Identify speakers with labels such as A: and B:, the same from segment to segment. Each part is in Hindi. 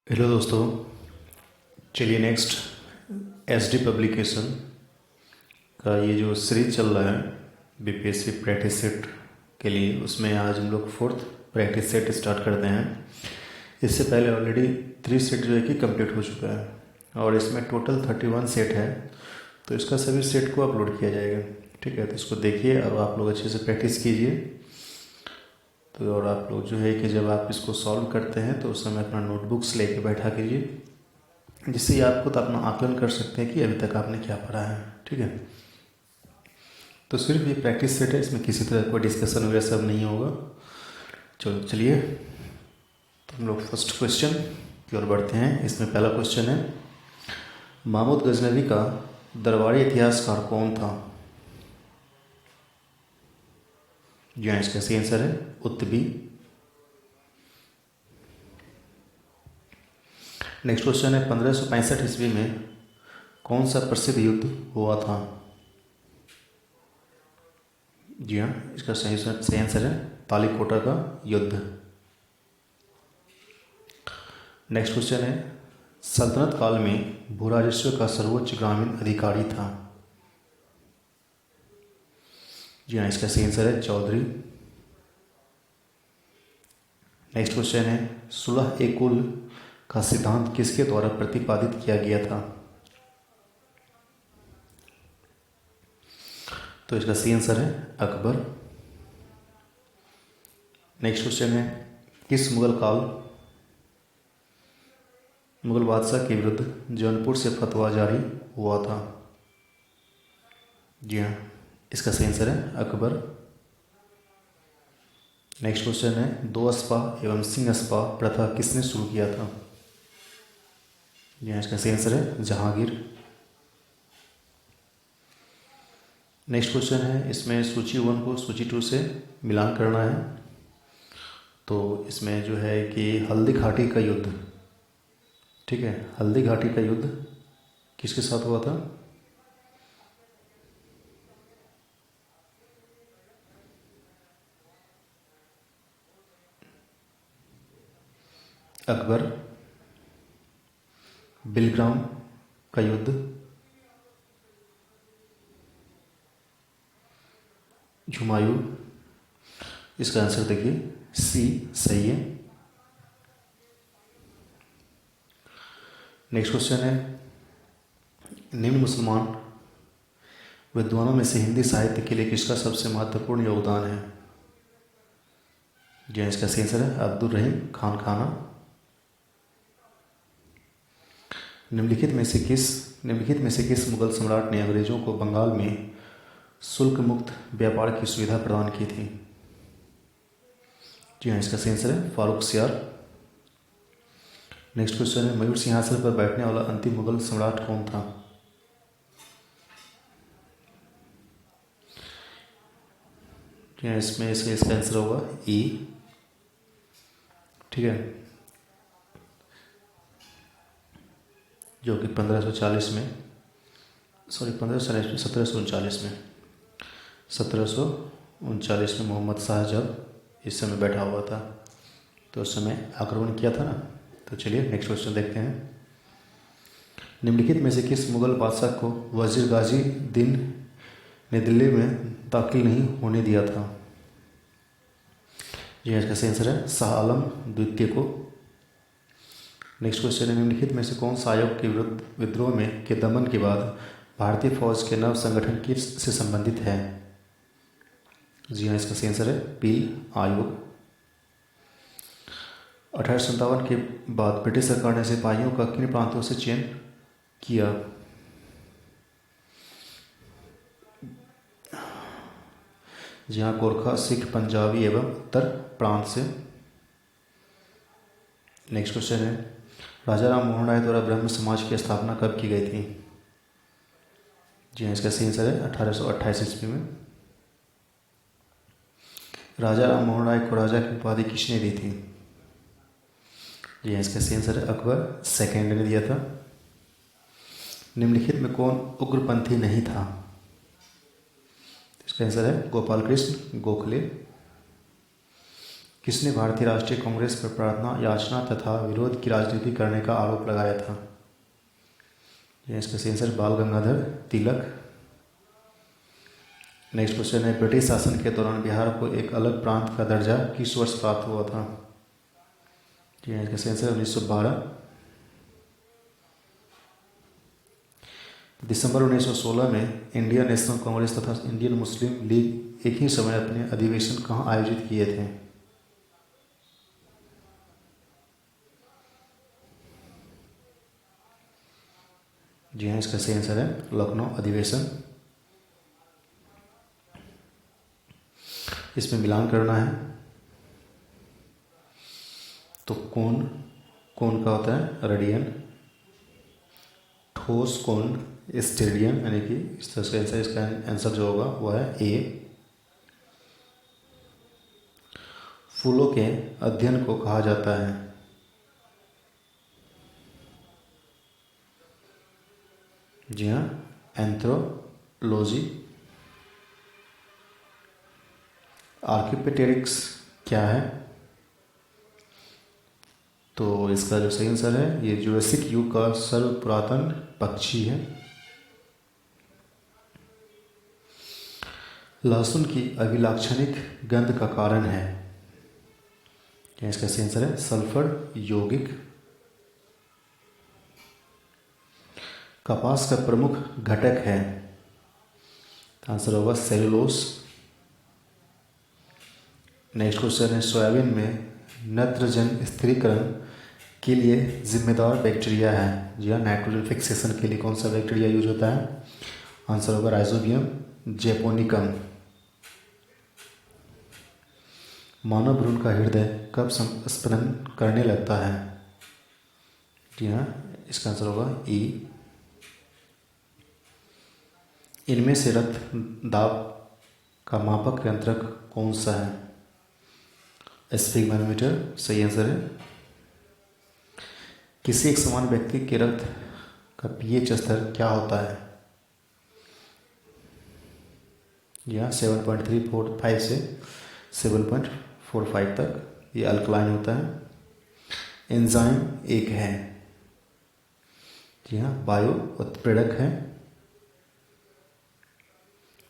A: हेलो दोस्तों, चलिए नेक्स्ट एसडी पब्लिकेशन का ये जो सीरीज चल रहा है बीपीएससी प्रैक्टिस सेट के लिए, उसमें आज हम लोग फोर्थ प्रैक्टिस सेट स्टार्ट करते हैं। इससे पहले ऑलरेडी 3 सेट जो है कि कंप्लीट हो चुका है और इसमें टोटल 31 सेट है। तो इसका सभी सेट को अपलोड किया जाएगा, ठीक है। तो इसको देखिए और आप लोग अच्छे से प्रैक्टिस कीजिए। तो और आप लोग जो है कि जब आप इसको सॉल्व करते हैं तो उस समय अपना नोटबुक्स लेके बैठा कीजिए, जिससे आप खुद अपना आकलन कर सकते हैं कि अभी तक आपने क्या पढ़ा है, ठीक है। तो सिर्फ ये प्रैक्टिस सेट है, इसमें किसी तरह कोई डिस्कशन वगैरह सब नहीं होगा। चलिए तो हम लोग फर्स्ट क्वेश्चन की ओर बढ़ते हैं। इसमें पहला क्वेश्चन है, महमूद गजनवी का दरबारी इतिहासकार कौन था? जी हाँ, इसका सही आंसर है उत्तबी। नेक्स्ट क्वेश्चन है, 1565 ईस्वी में कौन सा प्रसिद्ध युद्ध हुआ था? जी हाँ, इसका सही आंसर है तालीकोटा का युद्ध। नेक्स्ट क्वेश्चन है, सल्तनत काल में भूराजस्व का सर्वोच्च ग्रामीण अधिकारी था? जी हाँ, इसका सही आंसर है चौधरी। नेक्स्ट क्वेश्चन है, सुलह ए कुल का सिद्धांत किसके द्वारा प्रतिपादित किया गया था? तो इसका सही आंसर है अकबर। नेक्स्ट क्वेश्चन है, किस मुगल बादशाह के विरुद्ध जौनपुर से फतवा जारी हुआ था? जी हाँ, इसका सही आंसर है अकबर। नेक्स्ट क्वेश्चन है, दो अस्पा एवं सिंह अस्पा प्रथा किसने शुरू किया था? जी हाँ, इसका सही आंसर है जहांगीर। नेक्स्ट क्वेश्चन है, इसमें सूची 1 को सूची 2 से मिलान करना है। तो इसमें जो है कि हल्दी घाटी का युद्ध, ठीक है, हल्दी घाटी का युद्ध किसके साथ हुआ था? अकबर। बिलग्राम का युद्ध हुमायूं। इसका आंसर देखिए सी सही है। नेक्स्ट क्वेश्चन है, निम्न मुसलमान विद्वानों में से हिंदी साहित्य के लिए किसका सबसे महत्वपूर्ण योगदान है? जी, इसका सही आंसर है अब्दुल रहीम खान खाना। निम्नलिखित में से किस मुगल सम्राट ने अंग्रेजों को बंगाल में शुल्क मुक्त व्यापार की सुविधा प्रदान की थी? जी हाँ, इसका सही आंसर है फारूक सियार। नेक्स्ट क्वेश्चन है, मयूर सिंहासन पर बैठने वाला अंतिम मुगल सम्राट कौन था? जी हाँ, इसमें इसका आंसर होगा ई, ठीक है, जो कि 1540 में, सॉरी 1540 में, 1739 में मोहम्मद शाह जब इस समय बैठा हुआ था तो उस समय आक्रमण किया था ना। तो चलिए नेक्स्ट क्वेश्चन देखते हैं, निम्नलिखित में से किस मुगल बादशाह को वजीर गाजी दिन ने दिल्ली में दाखिल नहीं होने दिया था? जी, इसका सही आंसर है शाह आलम द्वितीय को। नेक्स्ट क्वेश्चन है, निम्नलिखित में से कौन सा आयोग के विरुद्ध विद्रोह में के दमन के बाद भारतीय फौज के नव संगठन से संबंधित है? जी हाँ, इसका सही आंसर है पील आयोग। 1857 के बाद ब्रिटिश सरकार ने सिपाहियों का किन प्रांतों से चयन किया? जी हाँ, गोरखा, सिख, पंजाबी एवं उत्तर प्रांत से। नेक्स्ट क्वेश्चन है, राजा राम मोहन राय द्वारा ब्रह्म समाज की स्थापना कब की गई थी? जी हाँ, इसका सही आंसर है 1828 ईस्वी में। राजा राम मोहन राय को राजा की उपाधि किसने दी थी? जी हाँ, इसका सही आंसर है अकबर सेकेंड ने दिया था। निम्नलिखित में कौन उग्रपंथी नहीं था? इसका आंसर है गोपाल कृष्ण गोखले। किसने भारतीय राष्ट्रीय कांग्रेस पर प्रार्थना, याचना तथा विरोध की राजनीति करने का आरोप लगाया था? यह इसका सही आंसर बाल गंगाधर तिलक। नेक्स्ट क्वेश्चन है, ब्रिटिश शासन के दौरान बिहार को एक अलग प्रांत का दर्जा किस वर्ष प्राप्त हुआ था? यह इसका सही आंसर 1912। दिसंबर 1916 में इंडियन नेशनल कांग्रेस तथा इंडियन मुस्लिम लीग एक ही समय अपने अधिवेशन कहाँ आयोजित किए थे? जी हाँ, इसका सही आंसर है लखनऊ अधिवेशन। इसमें मिलान करना है तो कोण का होता है रेडियन, ठोस कोण स्टेडियन, यानी कि इस तरह से इसका आंसर जो होगा वो है ए। फूलों के अध्ययन को कहा जाता है? जी हाँ, एंथ्रोलॉजी। आर्किपेटेरिक्स क्या है? तो इसका जो सही आंसर है ये जुरासिक युग का सर्व पुरातन पक्षी है। लहसुन की अभिलाक्षणिक गंध का कारण है? क्या इसका सही आंसर है सल्फर यौगिक। कपास का प्रमुख घटक है? आंसर होगा सेलुलोज। नेक्स्ट क्वेश्चन है, सोयाबीन में नत्रजन स्थिरीकरण के लिए जिम्मेदार बैक्टीरिया है? जी हाँ, नाइट्रोजन फिक्सेशन के लिए कौन सा बैक्टीरिया यूज होता है? आंसर होगा राइजोबियम जैपोनिकम। मानव भ्रूण का हृदय कब स्पंदन करने लगता है? जी हाँ, इसका आंसर होगा ई। इनमें से रक्त दाब का मापक यंत्र कौन सा है? स्फिग्मोमीटर सही आंसर है। किसी एक समान व्यक्ति के रक्त का पीएच स्तर क्या होता है? यह 7.345 से 7.45 तक ये अल्कलाइन होता है। एंजाइम एक है? जी हाँ, वायु उत्प्रेरक है।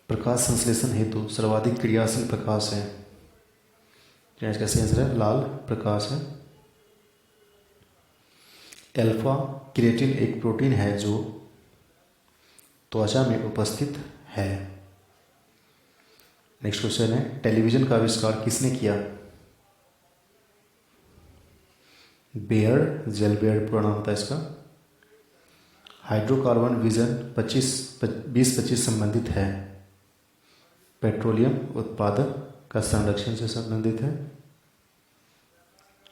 A: प्रकाश संश्लेषण हेतु सर्वाधिक क्रियाशील प्रकाश है? इसका सही आंसर है लाल प्रकाश है। अल्फा क्रिएटिन एक प्रोटीन है जो त्वचा में उपस्थित है। नेक्स्ट क्वेश्चन है, टेलीविजन का आविष्कार किसने किया? बेयर, जेल बेयर पूरा नाम होता है इसका। हाइड्रोकार्बन विजन 2025 संबंधित है? पेट्रोलियम उत्पादक का संरक्षण से संबंधित है।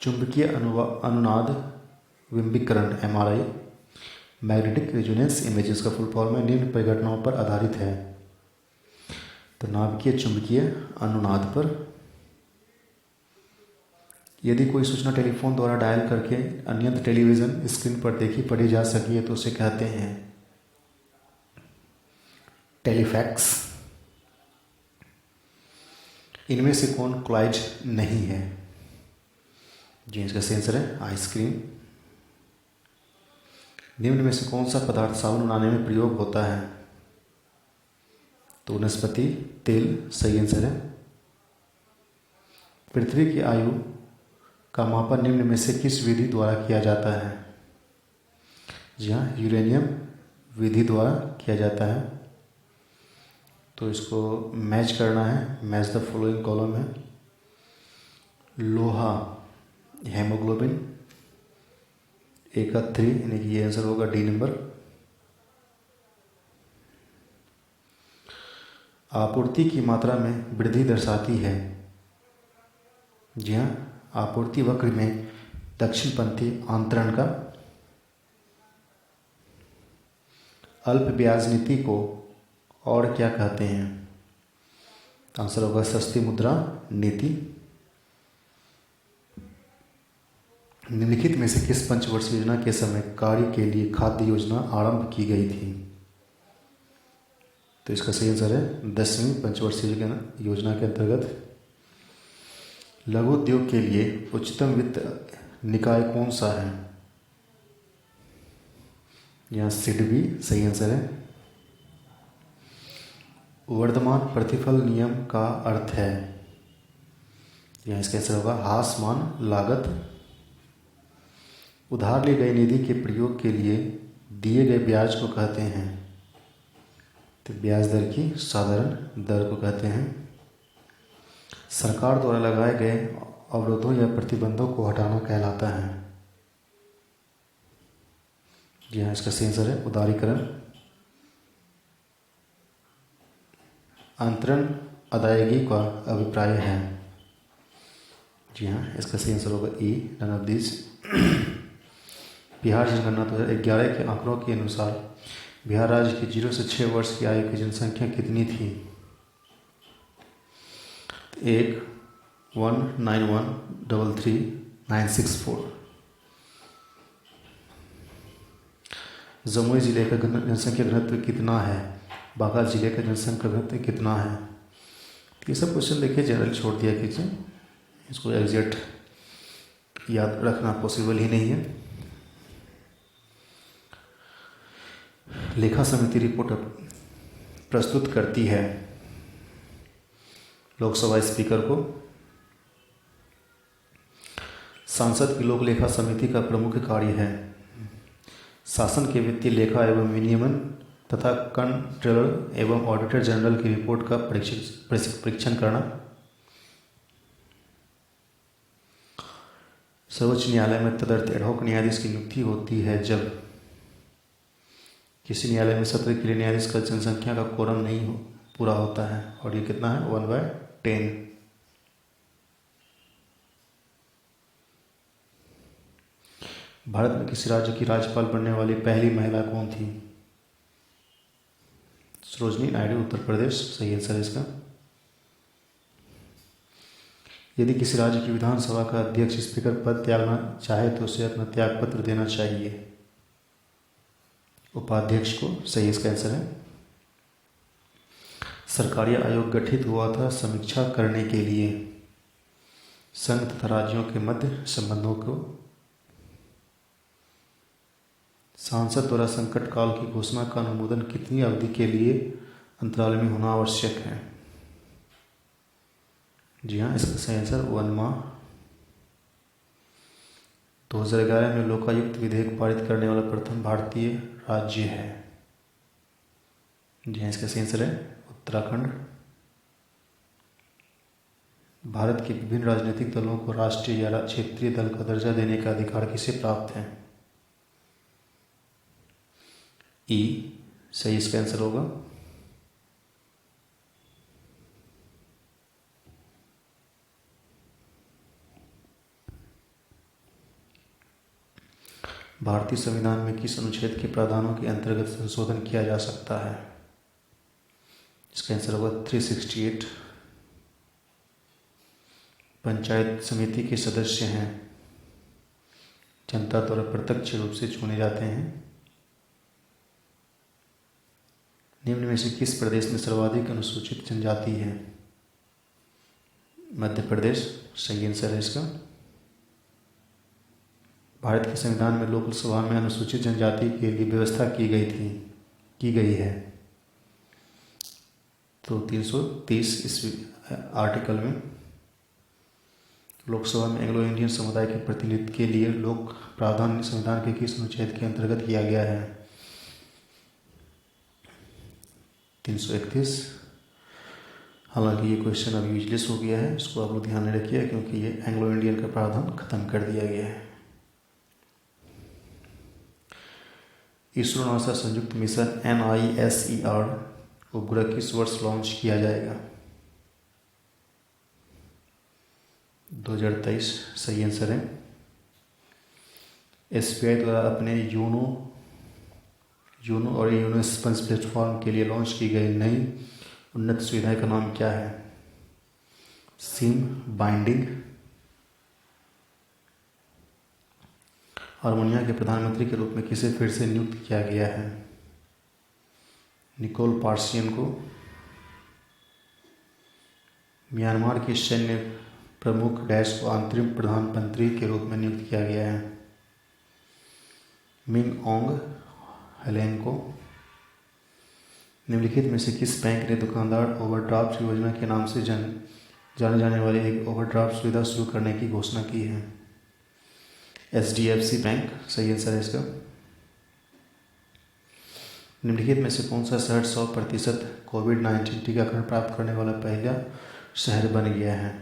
A: चुंबकीय अनुनाद विम्बीकरण एमआरआई मैग्नेटिक रेजोनेंस इमेजेस का फुल फॉर्म है, निम्न परिघटनाओं पर आधारित है? तो नाभिकीय चुंबकीय अनुनाद पर। यदि कोई सूचना टेलीफोन द्वारा डायल करके अन्यत्र टेलीविजन स्क्रीन पर देखी पढ़ी जा सकी है तो उसे कहते हैं टेलीफैक्स। इनमें से कौन क्लाइड नहीं है? जी इसका सही आंसर है आइसक्रीम। निम्न में से कौन सा पदार्थ साबुन बनाने में प्रयोग होता है? तो वनस्पति तेल सही आंसर है। पृथ्वी की आयु का मापन निम्न में से किस विधि द्वारा किया जाता है? जी हाँ, यूरेनियम विधि द्वारा किया जाता है। तो इसको मैच करना है, मैच द फॉलोइंग कॉलम है। लोहा हेमोग्लोबिन 1 का 3, यानी कि ये आंसर होगा डी नंबर। आपूर्ति की मात्रा में वृद्धि दर्शाती है? जी हाँ, आपूर्ति वक्र में दक्षिणपंथी आंतरण का। अल्प ब्याज नीति को और क्या कहते हैं? आंसर होगा सस्ती मुद्रा नीति। निम्नलिखित में से किस पंचवर्षीय योजना के समय कार्य के लिए खाद्य योजना आरंभ की गई थी? तो इसका सही आंसर है 10वीं पंचवर्षीय योजना के अंतर्गत। लघु उद्योग के लिए उच्चतम वित्त निकाय कौन सा है? यहाँ सिडबी सही आंसर है। वर्धमान प्रतिफल नियम का अर्थ है? यहाँ इसका आंसर होगा हासमान लागत। उधार ली गई निधि के प्रयोग के लिए दिए गए ब्याज को कहते हैं? तो ब्याज दर की साधारण दर को कहते हैं। सरकार द्वारा लगाए गए अवरोधों या प्रतिबंधों को हटाना कहलाता है? जी हाँ, इसका सही आंसर है उदारीकरण। अंतरण अदायगी का अभिप्राय है? जी हाँ, इसका सही आंसर होगा ई, नन ऑफ दिस। बिहार जनगणना 2011 के आंकड़ों के अनुसार बिहार राज्य की 0 से 6 वर्ष की आयु की जनसंख्या कितनी थी? 191333964। जमुई जिले का जनसंख्या घनत्व कितना है? बांका जिले का जनसंख्या घनत्व कितना है? ये सब क्वेश्चन देखिए जनरल छोड़ दिया कीजिए, इसको एग्जैक्ट याद रखना पॉसिबल ही नहीं है। लेखा समिति रिपोर्ट प्रस्तुत करती है लोकसभा स्पीकर को। सांसद की लोक लेखा समिति का प्रमुख कार्य है शासन के वित्तीय लेखा एवं विनियमन तथा कंट्रोलर एवं ऑडिटर जनरल की रिपोर्ट का परीक्षण करना। सर्वोच्च न्यायालय में तदर्थ एडहॉक न्यायाधीश की नियुक्ति होती है जब किसी न्यायालय में सत्र के लिए न्यायाधीश का जनसंख्या का कोरम नहीं पूरा होता है, और ये कितना है 1/10। भारत में किसी राज्य की राज्यपाल बनने वाली पहली महिला कौन थी? सरोजनी नायडू, उत्तर प्रदेश सही आंसर है इसका। यदि किसी राज्य की विधानसभा का अध्यक्ष स्पीकर पद त्यागना चाहे तो उसे अपना त्याग पत्र देना चाहिए उपाध्यक्ष को, सही इसका आंसर है। सरकारी आयोग गठित हुआ था समीक्षा करने के लिए संघ तथा राज्यों के मध्य संबंधों को। सांसद द्वारा संकट काल की घोषणा का अनुमोदन कितनी अवधि के लिए अंतराल में होना आवश्यक है? जी हाँ, इसका सही आंसर 1 माह। 2011 में लोकायुक्त विधेयक पारित करने वाला प्रथम भारतीय राज्य है? जी हाँ, इसका सही आंसर है उत्तराखंड। भारत के विभिन्न राजनीतिक दलों को राष्ट्रीय या क्षेत्रीय दल का दर्जा देने का अधिकार किसे प्राप्त है? ई, सही इसका आंसर होगा। भारतीय संविधान में किस अनुच्छेद के प्रावधानों के अंतर्गत संशोधन किया जा सकता है? इसका आंसर होगा 368। पंचायत समिति के सदस्य हैं जनता द्वारा प्रत्यक्ष रूप से चुने जाते हैं। निम्न में से किस प्रदेश में सर्वाधिक अनुसूचित जनजाति है? मध्य प्रदेश, सही आंसर है इसका। भारत के संविधान में लोकसभा में अनुसूचित जनजाति के लिए व्यवस्था की गई है तो 330 इस आर्टिकल में लोकसभा में एंग्लो इंडियन समुदाय के प्रतिनिधित्व के लिए लोक प्रावधान संविधान के किस अनुच्छेद के अंतर्गत किया गया है? 331। हालांकि ये क्वेश्चन अभी यूजलेस हो गया है, इसको आप लोग ध्यान में रखिए क्योंकि ये एंग्लो इंडियन का प्रावधान खत्म कर दिया गया है। इसरो नासा संयुक्त मिशन NISER उपग्रह किस वर्ष लॉन्च किया जाएगा? 2023 सही आंसर है। SBI द्वारा अपने यूनो और यूनो स्पंज प्लेटफॉर्म के लिए लॉन्च की गई नई उन्नत सुविधा का नाम क्या है? सीम बाइंडिंग। आर्मेनिया के प्रधानमंत्री के रूप में किसे फिर से नियुक्त किया गया है? निकोल पाशियन को। म्यांमार की सैन्य प्रमुख डैश को अंतरिम प्रधानमंत्री के रूप में नियुक्त किया गया है? मिंग ओंग हेलेंग को। निम्नलिखित में से किस बैंक ने दुकानदार ओवरड्राफ्ट योजना के नाम से जाने जाने वाली एक ओवरड्राफ्ट सुविधा शुरू करने की घोषणा की है? HDFC बैंक सही आंसर है इसका। निम्नलिखित में से कौन सा शहर 100% कोविड-19 टीकाकरण प्राप्त करने वाला पहला शहर बन गया है?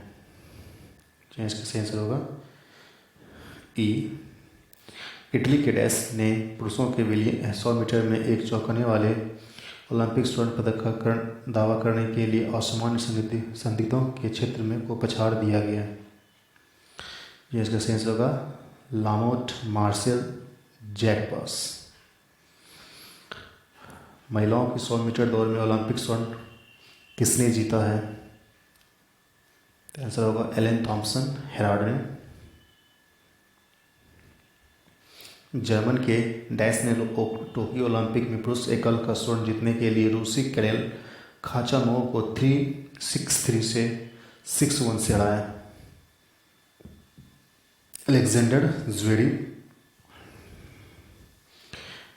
A: जो इसका सही आंसर होगा ई। इटली के डैश ने पुरुषों के लिए 100 मीटर में एक चौंकाने वाले ओलंपिक स्वर्ण पदक का दावा करने के लिए असामान्य संदिग्धों के क्षेत्र में को पछाड़ दिया गया। यह इसका सही आंसर होगा लामोट मार्सेल जैकपस। महिलाओं की 100 मीटर दौड़ में ओलंपिक स्वर्ण किसने जीता है? आंसर होगा एलेन थॉम्सन हेराल्ड ने। जर्मन के डैश ने टोक्यो ओलंपिक में पुरुष एकल का स्वर्ण जीतने के लिए रूसी कैरेल खाचानोव को 3-6-3 से 6-1 से हराया। Alexander Zverev.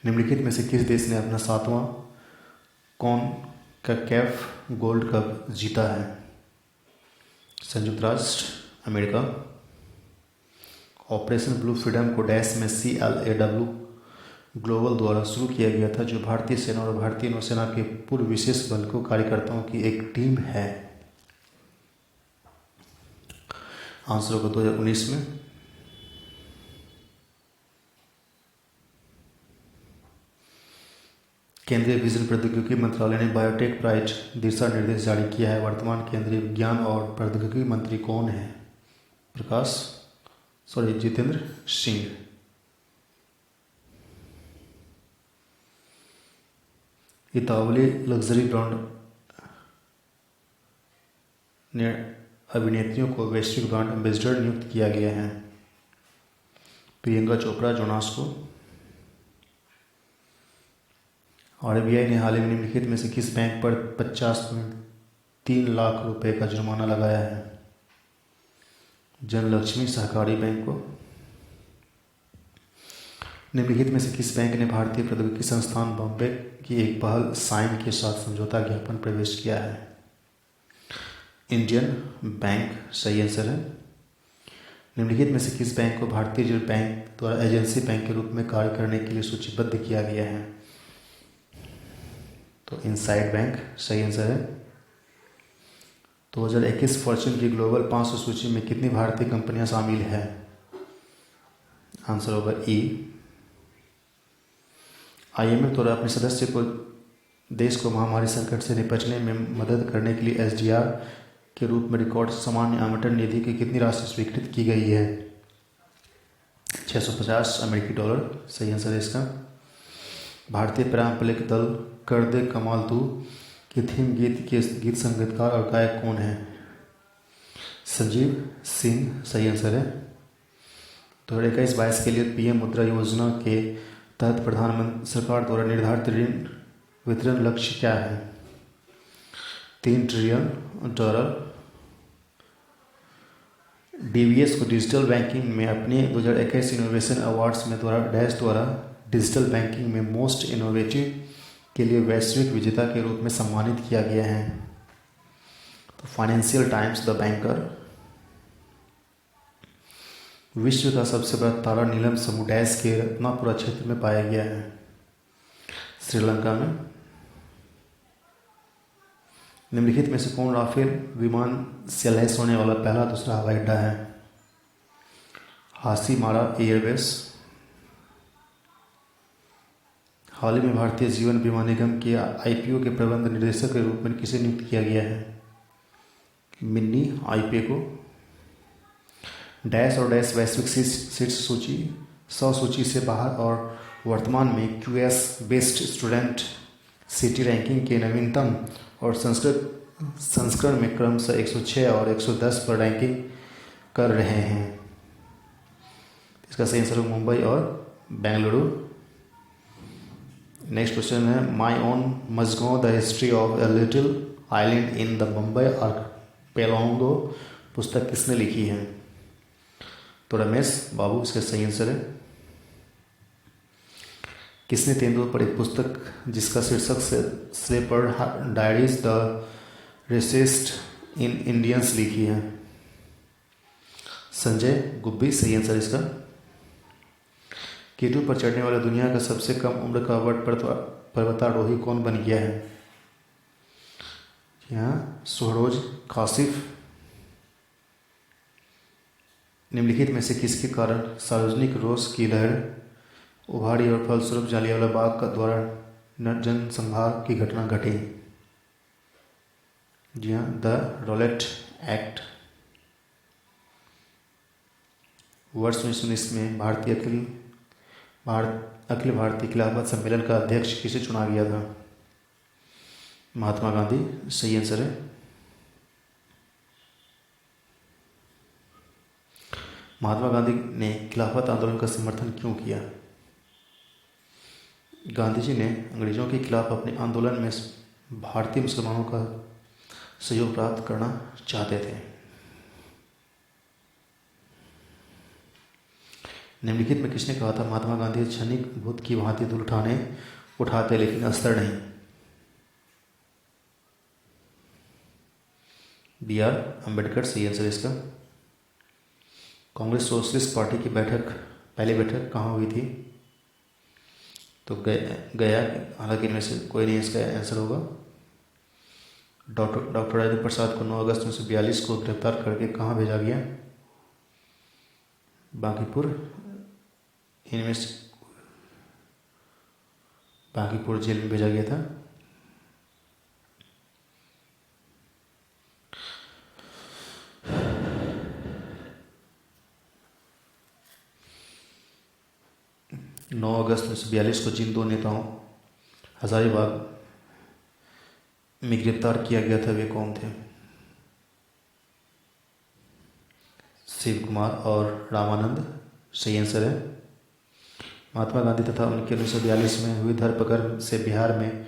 A: निम्नलिखित में से किस देश ने अपना 7वां कॉनकैकाफ गोल्ड कप जीता है? संयुक्त राष्ट्र अमेरिका। ऑपरेशन ब्लू फ्रीडम को डैश में CLAW ग्लोबल द्वारा शुरू किया गया था, जो भारतीय सेना और भारतीय नौसेना के पूर्व विशेष बल को कार्यकर्ताओं की एक टीम है। आंसर होगा 2019 में। केंद्रीय विजन प्रौद्योगिकी मंत्रालय ने बायोटेक प्राइज दिशा निर्देश जारी किया है। वर्तमान केंद्रीय विज्ञान और प्रौद्योगिकी मंत्री कौन है? जितेंद्र सिंह। इतावली लग्जरी ब्रांड ने अभिनेत्रियों को वैश्विक ब्रांड एम्बेसडर नियुक्त किया गया है। प्रियंका चोपड़ा जोनास को। RBI ने हाल ही में निम्नलिखित में से किस बैंक पर 50.3 लाख रुपए का जुर्माना लगाया है? जनलक्ष्मी सहकारी बैंक को। निम्नलिखित में से किस बैंक ने भारतीय प्रौद्योगिकी संस्थान बॉम्बे की एक पहल साइन के साथ समझौता ज्ञापन प्रवेश किया है? इंडियन बैंक सही आंसर है। निम्नलिखित में से किस बैंक को भारतीय रिजर्व बैंक द्वारा एजेंसी बैंक के रूप में कार्य करने के लिए सूचीबद्ध किया गया है? तो इनसाइड बैंक सही आंसर है। 2021 फॉर्च्यून की ग्लोबल 500 सूची में कितनी भारतीय कंपनियां शामिल हैं? आंसर होगा ई। IMF द्वारा अपने सदस्य को देश को महामारी संकट से निपटने में मदद करने के लिए SDR के रूप में रिकॉर्ड सामान्य आवंटन निधि की कितनी राशि स्वीकृत की गई है? 650 अमेरिकी डॉलर सही आंसर है इसका। भारतीय पारंपरिक दल कर दे कमाल तू के थीम गीत के गीत संगीतकार और गायक कौन है? संजीव सिंह सही आंसर है। 2021-22 के लिए PM मुद्रा योजना के तहत प्रधानमंत्री सरकार द्वारा निर्धारित ऋण वितरण लक्ष्य क्या है? 3 ट्रिलियन डॉलर। DBS को डिजिटल बैंकिंग में अपने 2021 इनोवेशन अवार्ड्स में द्वारा डिजिटल बैंकिंग में मोस्ट इनोवेटिव के लिए वैश्विक विजेता के रूप में सम्मानित किया गया है। तो फाइनेंशियल टाइम्स द बैंकर। विश्व का सबसे बड़ा तारा नीलम समूह डैश के रत्नापुरा क्षेत्र में पाया गया है? श्रीलंका में। निम्नलिखित में से कौन राफेल विमान से लैस होने वाला पहला दूसरा हवाई अड्डा है? हासीमारा एयरबेस। हाल ही में भारतीय जीवन बीमा निगम के IPO के प्रबंध निदेशक के रूप में किसे नियुक्त किया गया है? मिन्नी IPA को। डैश और डैश वैश्विक शीर्ष सूची 100 सूची से बाहर और वर्तमान में QS based student city ranking के नवीनतम और संस्करण में क्रमशः 106 और 110 पर रैंकिंग कर रहे हैं। इसका सही आंसर मुंबई और बेंगलुरु। नेक्स्ट क्वेश्चन है my own Mazagaon the history of a little island in the Mumbai archipelago पुस्तक किसने लिखी है? तो रमेश बाबू इसका सही आंसर है। किसने तेंदुआ पर एक पुस्तक जिसका शीर्षक slapped diaries the racist in Indians लिखी है? संजय गुब्बी सही आंसर इसका। केटू पर चढ़ने वाला दुनिया का सबसे कम उम्र का वर्ड पर्वतारोही कौन बन गया है? यहाँ सुहरोज कासिफ। निम्नलिखित में से किसके कारण सार्वजनिक रोष की लहर उभारी और फलस्वरूप जालियांवाला बाग का द्वारा जनसंहार की घटना घटी? जी हाँ, द रॉलेट एक्ट। वर्ष 1919 में अखिल भारतीय खिलाफत सम्मेलन का अध्यक्ष किसे चुना गया था? महात्मा गांधी सही आंसर है। महात्मा गांधी ने खिलाफत आंदोलन का समर्थन क्यों किया? गांधी जी ने अंग्रेजों के खिलाफ अपने आंदोलन में भारतीय मुसलमानों का सहयोग प्राप्त करना चाहते थे। निम्नलिखित में किसने कहा था महात्मा गांधी क्षणिक भूत की भांति धूल उठाते लेकिन अस्तर नहीं? बी आर अम्बेडकर सही आंसर इसका। कांग्रेस सोशलिस्ट पार्टी की पहली बैठक कहाँ हुई थी? तो गया। हालांकि इनमें से कोई नहीं इसका आंसर होगा। डॉक्टर राजेंद्र प्रसाद को 9 अगस्त 1942 को गिरफ्तार करके कहाँ भेजा गया? बांकीपुर। इनमें से बांकीपुर जेल में भेजा गया था। नौ अगस्त 1942 को जिन दो नेताओं हजारीबाग में गिरफ्तार किया गया था वे कौन थे? शिव कुमार और रामानंद सही आंसर है। महात्मा गांधी तथा उनके 1942 में हुई धरपकड़ से बिहार में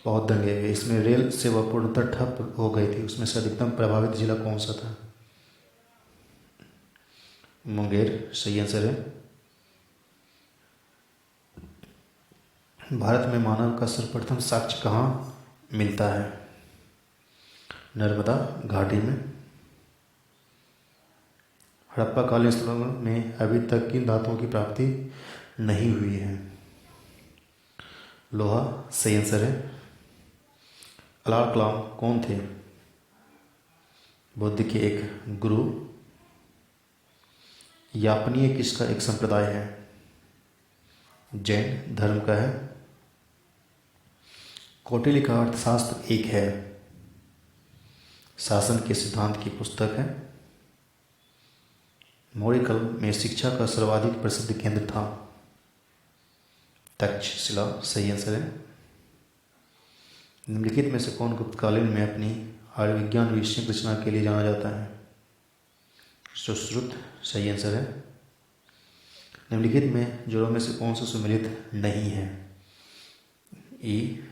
A: बहुत दंगे हुए। इसमें रेल सेवा पूर्णतः ठप हो गई थी। उसमें से अधिकतम प्रभावित जिला कौन सा था? मुंगेर सही आंसर है। भारत में मानव का सर्वप्रथम साक्ष्य कहाँ मिलता है? नर्मदा घाटी में। हड़प्पा कालीन स्थलों में अभी तक किन धातुओं की प्राप्ति नहीं हुई है? लोहा सही आंसर है। अलाल कलाम कौन थे? बुद्ध के एक गुरु। यापनीय किसका एक संप्रदाय है? जैन धर्म का है। कौटिल्य का अर्थशास्त्र एक है। शासन के सिद्धांत की पुस्तक है। मौर्य काल में शिक्षा का सर्वाधिक प्रसिद्ध केंद्र था। तक्षशिला सही आंसर है। निम्नलिखित में से कौन गुप्तकालीन में अपनी आयुर्विज्ञान विषय रचना के लिए जाना जाता है? सुश्रुत सही आंसर है। निम्नलिखित में जोड़ों में से कौन सा सुमेलित नहीं है? ई।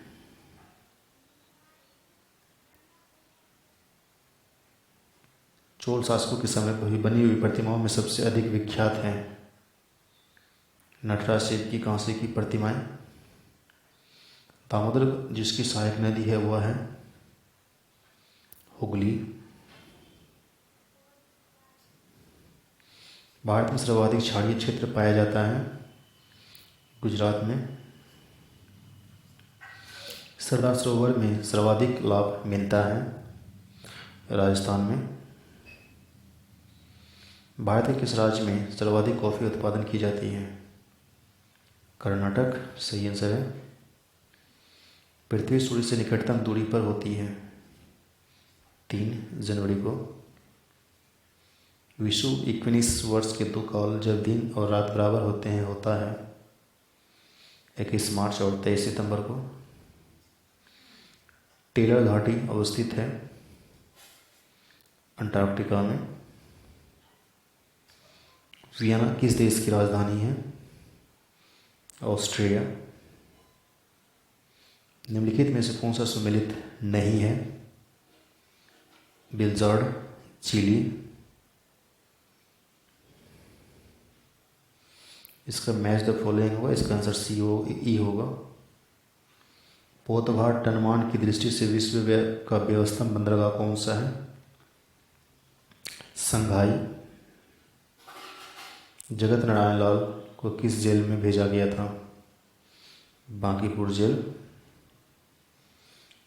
A: चोल शासकों के समय पर बनी हुई प्रतिमाओं में सबसे अधिक विख्यात हैं नटराज शिव की कांसे की प्रतिमाएं। दामोदर जिसकी सहायक नदी है वह है हुगली। भारत में सर्वाधिक क्षारीय क्षेत्र पाया जाता है गुजरात में। सरदार सरोवर में सर्वाधिक लाभ मिलता है राजस्थान में। भारत के किस राज्य में सर्वाधिक कॉफ़ी उत्पादन की जाती है? कर्नाटक सही आंसर है। पृथ्वी सूर्य से निकटतम दूरी पर होती है 3 जनवरी को। विषु इक्विनिस वर्ष के 2 काल जब दिन और रात बराबर होते हैं होता है 21 मार्च और 23 सितंबर को। टेलर घाटी अवस्थित है अंटार्कटिका में। वियना किस देश की राजधानी है? ऑस्ट्रिया। निम्नलिखित में से कौन सा सुमेलित नहीं है? बेल्जार्ड चिली। इसका मैच द फॉलोइंग होगा, इसका आंसर सी हो ई होगा। पोतभार टनमान की दृष्टि से विश्व का व्यवस्था बंदरगाह कौन सा है? संघाई। जगत नारायण लाल को किस जेल में भेजा गया था? बांकीपुर जेल।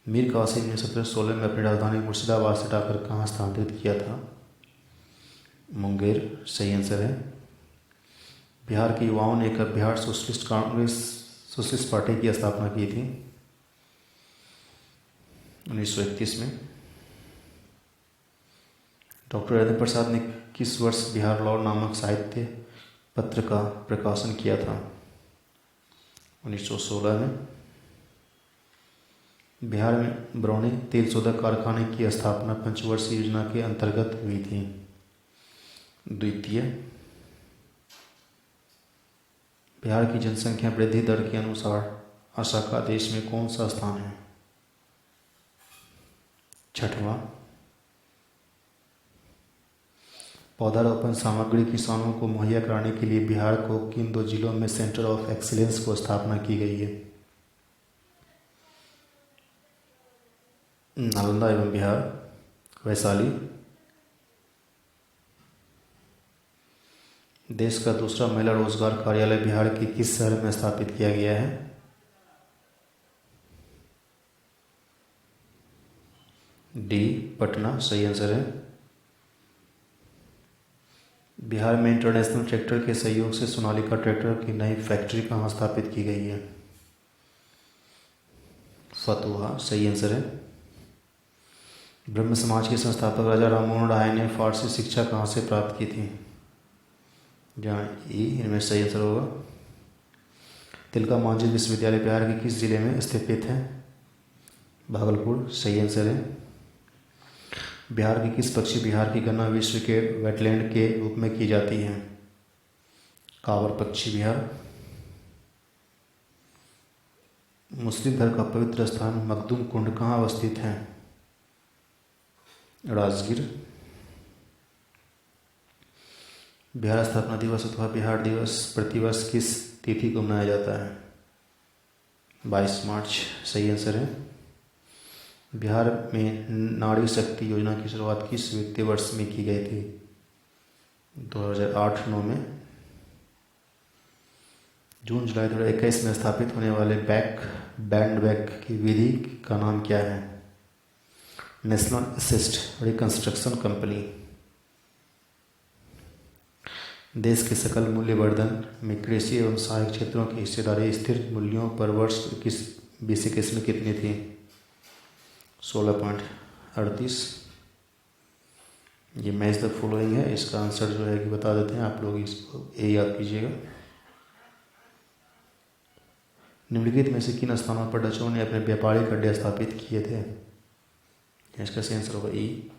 A: मीर कासिम ने 1716 में अपनी राजधानी मुर्शिदाबाद से हटाकर कहाँ स्थानांतरित किया था? मुंगेर। सही आंसर है। बिहार के युवाओं ने कब बिहार सोशलिस्ट पार्टी की स्थापना की थी? 1931 में। डॉक्टर राजेंद्र प्रसाद ने किस वर्ष बिहार लॉ नामक साहित्य पत्र का प्रकाशन किया था? 1916 में। बिहार में बरौनी तेल शोधक कारखाने की स्थापना पंचवर्षीय योजना के अंतर्गत हुई थी? द्वितीय। बिहार की जनसंख्या वृद्धि दर के अनुसार असम का देश में कौन सा स्थान है? 6वां। पौधारोपण सामग्री किसानों को मुहैया कराने के लिए बिहार को किन 2 जिलों में सेंटर ऑफ एक्सीलेंस को स्थापना की गई है? नालंदा एवं बिहार। वैशाली। देश का दूसरा महिला रोजगार कार्यालय बिहार के किस शहर में स्थापित किया गया है? डी पटना। सही आंसर है। बिहार में इंटरनेशनल ट्रैक्टर के सहयोग से सोनालिका ट्रैक्टर की नई फैक्ट्री कहाँ स्थापित की गई है? फतुहा। सही आंसर है। ब्रह्म समाज के संस्थापक राजा राममोहन राय ने फारसी शिक्षा कहाँ से प्राप्त की थी? जहाँ इनमें सही आंसर होगा। तिलका मांझी विश्वविद्यालय बिहार के किस जिले में स्थित है? भागलपुर। सही आंसर है। बिहार के किस पक्षी बिहार की गणना विश्व के वेटलैंड के रूप में की जाती है? कांवर पक्षी बिहार। मुस्लिम धर्म का पवित्र स्थान मखदूम कुंड कहाँ अवस्थित है? राजगीर। बिहार स्थापना दिवस अथवा बिहार दिवस प्रतिवर्ष किस तिथि को मनाया जाता है? 22 मार्च। सही आंसर है। बिहार में नारी शक्ति योजना की शुरुआत किस वित्तीय वर्ष में की गई थी? 2008-9 में। जून जुलाई 2021 में स्थापित होने वाले बैंड बैक की विधि का नाम क्या है? National assist reconstruction company. देश के सकल मूल्य वर्धन में कृषि एवं सहायक क्षेत्रों की हिस्सेदारी स्थिर मूल्यों पर वर्ष 2021 में कितनी थी? 16.38। ये मैच द फॉलोइंग है, इसका आंसर जो है कि बता देते हैं, आप लोग इसको ए याद कीजिएगा। निम्नलिखित में से किन स्थानों पर डचों ने अपने व्यापारिक अड्डे स्थापित किए थे? इसका सही आंसर होगा ई।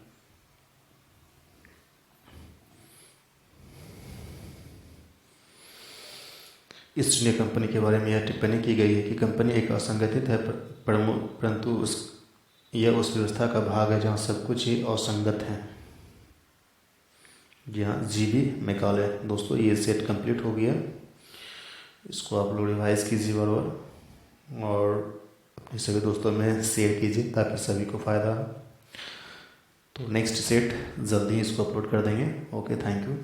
A: ईस्ट इंडिया कंपनी के बारे में यह टिप्पणी की गई है कि कंपनी एक असंगठित है परंतु यह उस व्यवस्था का भाग है जहाँ सब कुछ ही असंगत है। जी हाँ, जीबी मैकाले। दोस्तों ये सेट कंप्लीट हो गया, इसको आप लोग रिवाइज कीजिए बार और अपने सभी दोस्तों में शेयर कीजिए ताकि सभी को फ़ायदा हो। तो नेक्स्ट सेट जल्दी ही इसको अपलोड कर देंगे। Okay, thank you.